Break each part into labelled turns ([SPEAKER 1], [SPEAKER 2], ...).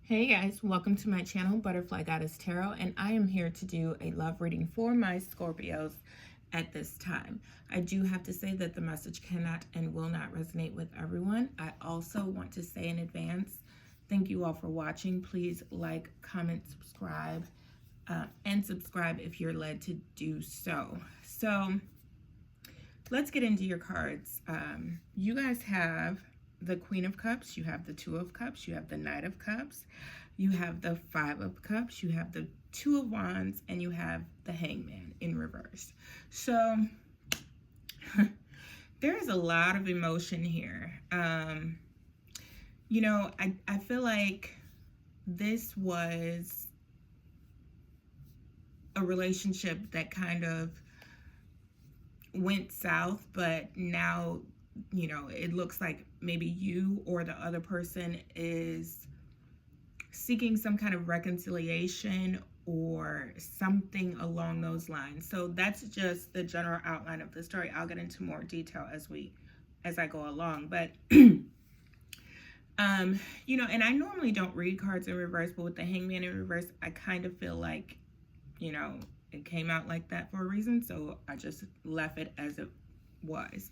[SPEAKER 1] Hey guys, welcome to my channel, Butterfly Goddess Tarot, and I am here to do a love reading for my Scorpios at this time. I do have to say that the message cannot and will not resonate with everyone. I also want to say in advance, thank you all for watching. Please like, comment, subscribe, and subscribe if you're led to do so. So let's get into your cards. You guys have the Queen of Cups, you have the Two of Cups, you have the Knight of Cups, you have the Five of Cups, you have the Two of Wands, and you have the Hangman in reverse. So there is a lot of emotion here. You know, I feel like this was a relationship that kind of went south, but now, you know, it looks like maybe you or the other person is seeking some kind of reconciliation or something along those lines. So that's just the general outline of the story. I'll get into more detail as I go along, but you know, and I normally don't read cards in reverse, but with the Hangman in reverse, I kind of feel like, you know, it came out like that for a reason, so I just left it as it was.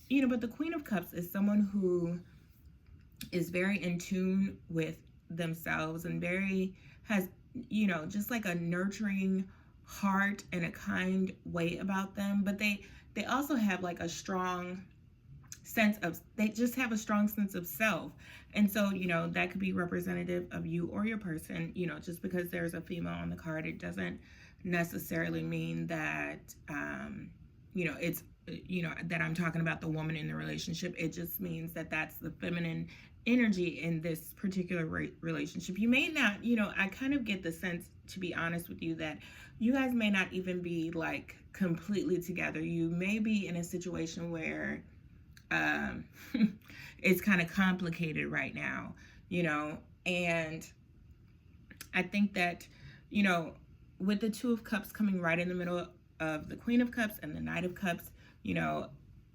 [SPEAKER 1] You know, but the Queen of Cups is someone who is very in tune with themselves and has, you know, just like a nurturing heart and a kind way about them, but they also have like a strong they just have a strong sense of self. And so, you know, that could be representative of you or your person. You know, just because there's a female on the card, it doesn't necessarily mean that you know, it's, you know, that I'm talking about the woman in the relationship. It just means that that's the feminine energy in this particular relationship. You may not, you know, I kind of get the sense, to be honest with you, that you guys may not even be like completely together. You may be in a situation where it's kind of complicated right now, you know, and I think that, you know, with the Two of Cups coming right in the middle of the Queen of Cups and the Knight of Cups, you know,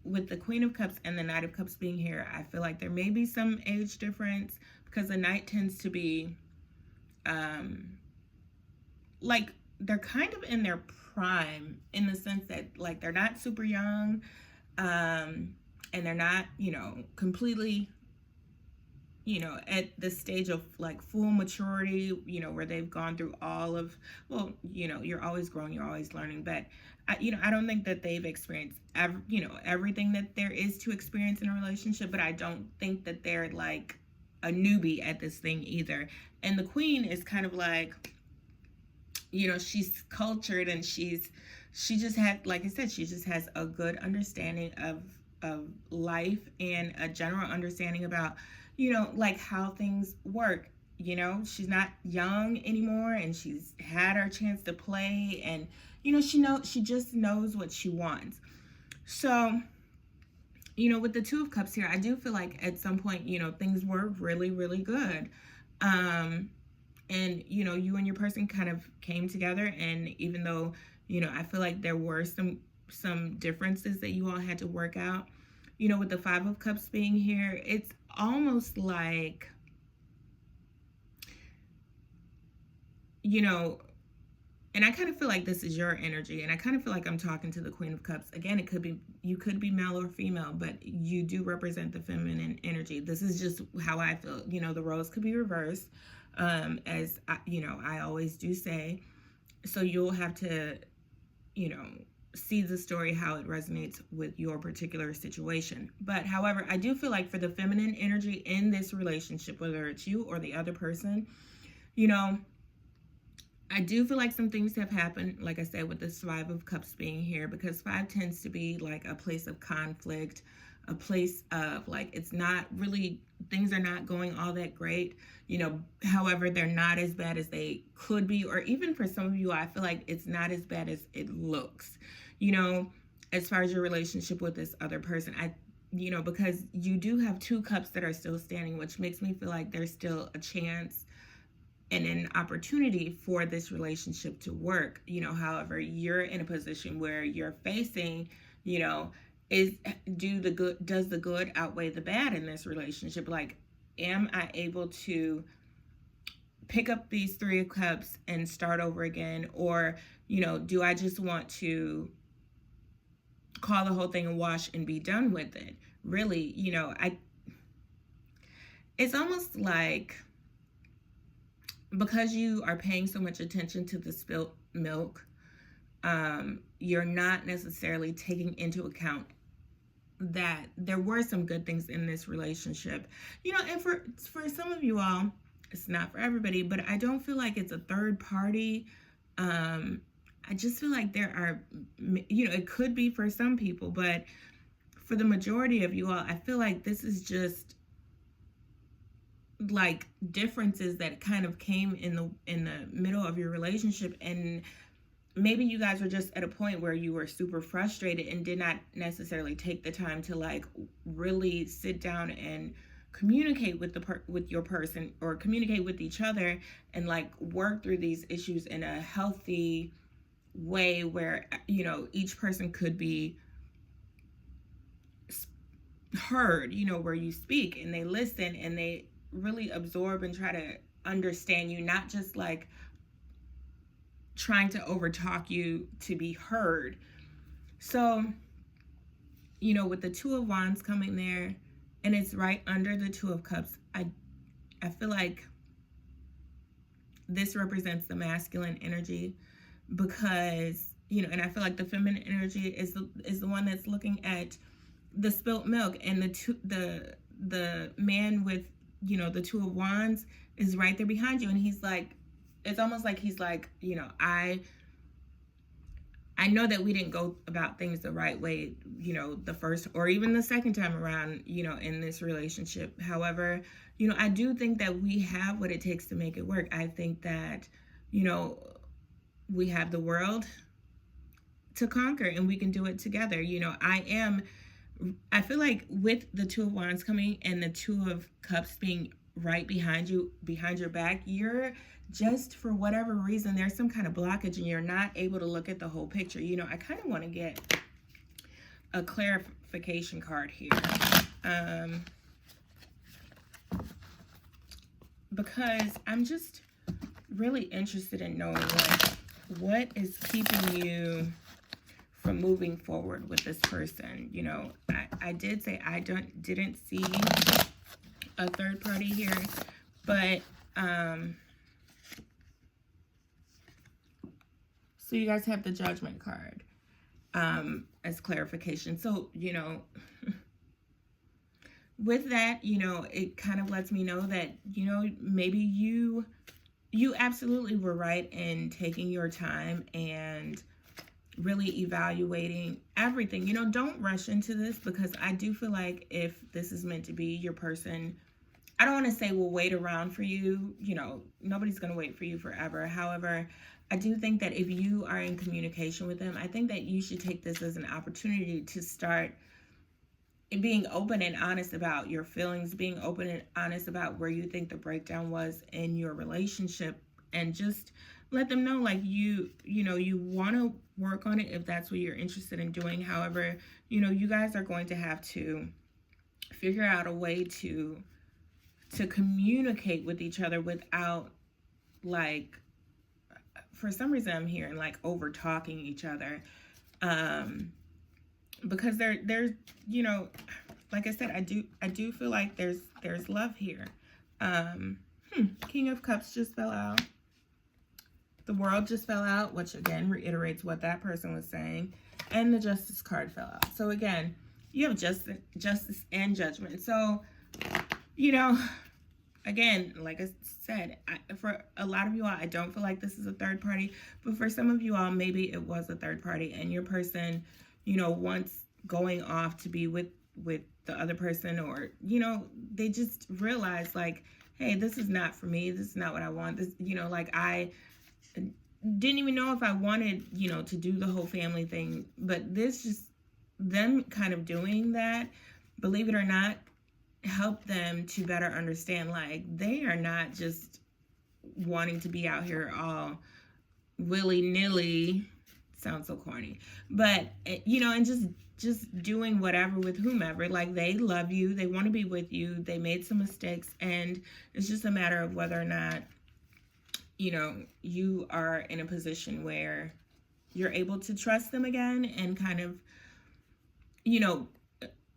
[SPEAKER 1] with the Queen of Cups and the Knight of Cups being here, I feel like there may be some age difference because the Knight tends to be, like, they're kind of in their prime in the sense that, like, they're not super young, and they're not, you know, completely, you know, at the stage of like full maturity, you know, where they've gone through all of, well, you know, you're always growing, you're always learning, but you know, I don't think that they've experienced you know, everything that there is to experience in a relationship, but I don't think that they're like a newbie at this thing either. And the Queen is kind of like, you know, she's cultured and she just had, like I said, she just has a good understanding of life and a general understanding about, you know, like how things work. You know, she's not young anymore and she's had her chance to play, and you know, she just knows what she wants. So, you know, with the Two of Cups here, I do feel like at some point, you know, things were really, really good. And you know, you and your person kind of came together, and even though, you know, I feel like there were some differences that you all had to work out, you know, with the Five of Cups being here, it's almost like, you know, and I kind of feel like this is your energy, and I kind of feel like I'm talking to the Queen of Cups. Again, it could be, you could be male or female, but you do represent the feminine energy. This is just how I feel. You know, the roles could be reversed, as I, you know, I always do say. So you'll have to, you know, see the story how it resonates with your particular situation. But however, I do feel like for the feminine energy in this relationship, whether it's you or the other person, you know, I do feel like some things have happened, like I said, with this Five of Cups being here, because five tends to be like a place of conflict, a place of like, it's not really, things are not going all that great, you know. However, they're not as bad as they could be, or even for some of you, I feel like it's not as bad as it looks, you know, as far as your relationship with this other person. You know, because you do have two cups that are still standing, which makes me feel like there's still a chance and an opportunity for this relationship to work. You know, however, you're in a position where you're facing, you know, does the good outweigh the bad in this relationship? Like, am I able to pick up these Three of Cups and start over again? Or, do I just want to call the whole thing a wash and be done with it? Really, it's almost like, because you are paying so much attention to the spilt milk, you're not necessarily taking into account that there were some good things in this relationship. And for some of you all, it's not for everybody, but I don't feel like it's a third party. I just feel like there are, it could be for some people, but for the majority of you all, I feel like this is just like differences that kind of came in the middle of your relationship, and maybe you guys were just at a point where you were super frustrated and did not necessarily take the time to like really sit down and communicate with with your person, or communicate with each other, and like work through these issues in a healthy way where each person could be heard, where you speak and they listen and they really absorb and try to understand you, not just like trying to overtalk you to be heard. So, with the Two of Wands coming there, and it's right under the Two of Cups, I feel like this represents the masculine energy, because, and I feel like the feminine energy is the one that's looking at the spilt milk, and the man with, the Two of Wands is right there behind you, and he's like, it's almost like he's like, I know that we didn't go about things the right way, the first or even the second time around, in this relationship. However, I do think that we have what it takes to make it work. I think that, we have the world to conquer, and we can do it together. I feel like with the Two of Wands coming and the Two of Cups being right behind you, behind your back, you're just, for whatever reason, there's some kind of blockage and you're not able to look at the whole picture. I kind of want to get a clarification card here. Because I'm just really interested in knowing what is keeping you from moving forward with this person. I did say I didn't see a third party here, but so you guys have the Judgment card as clarification. So, with that, it kind of lets me know that, maybe you absolutely were right in taking your time and really evaluating everything. Don't rush into this, because I do feel like if this is meant to be your person, I don't want to say we'll wait around for you. Nobody's going to wait for you forever. However, I do think that if you are in communication with them, I think that you should take this as an opportunity to start being open and honest about your feelings, being open and honest about where you think the breakdown was in your relationship, and just let them know, like, you want to work on it if that's what you're interested in doing. However, you guys are going to have to figure out a way to communicate with each other without, like, for some reason I'm hearing like over talking each other, because there's like I said, I do feel like there's love here. King of Cups just fell out. The World just fell out, which again reiterates what that person was saying, and the Justice card fell out. So again, you have justice and Judgment. So again, like I said, for a lot of you all, I don't feel like this is a third party, but for some of you all, maybe it was a third party, and your person, once going off to be with the other person, or, they just realize, like, hey, this is not for me. This is not what I want. This, like, I didn't even know if I wanted, to do the whole family thing, but this just, them kind of doing that, believe it or not, help them to better understand, like, they are not just wanting to be out here all willy-nilly, sounds so corny, but and just doing whatever with whomever. Like, they love you, they want to be with you, they made some mistakes, and it's just a matter of whether or not you know, you are in a position where you're able to trust them again, and kind of, you know,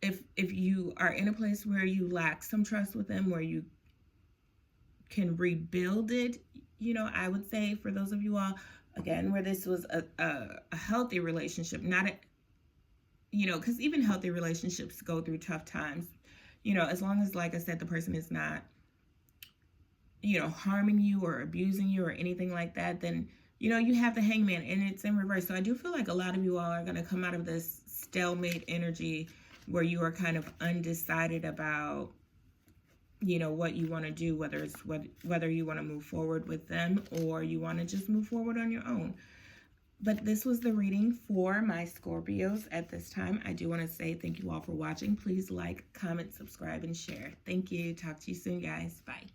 [SPEAKER 1] if you are in a place where you lack some trust with them, where you can rebuild it, you know, I would say for those of you all, again, where this was a healthy relationship, not a, you know, because even healthy relationships go through tough times, you know, as long as, like I said, the person is not, you know, harming you or abusing you or anything like that, then, you know, you have the hangman and it's in reverse. So I do feel like a lot of you all are going to come out of this stalemate energy where you are kind of undecided about, you know, what you want to do, whether you want to move forward with them or you want to just move forward on your own. But this was the reading for my Scorpios at this time. I do want to say thank you all for watching. Please like, comment, subscribe, and share. Thank you. Talk to you soon, guys. Bye.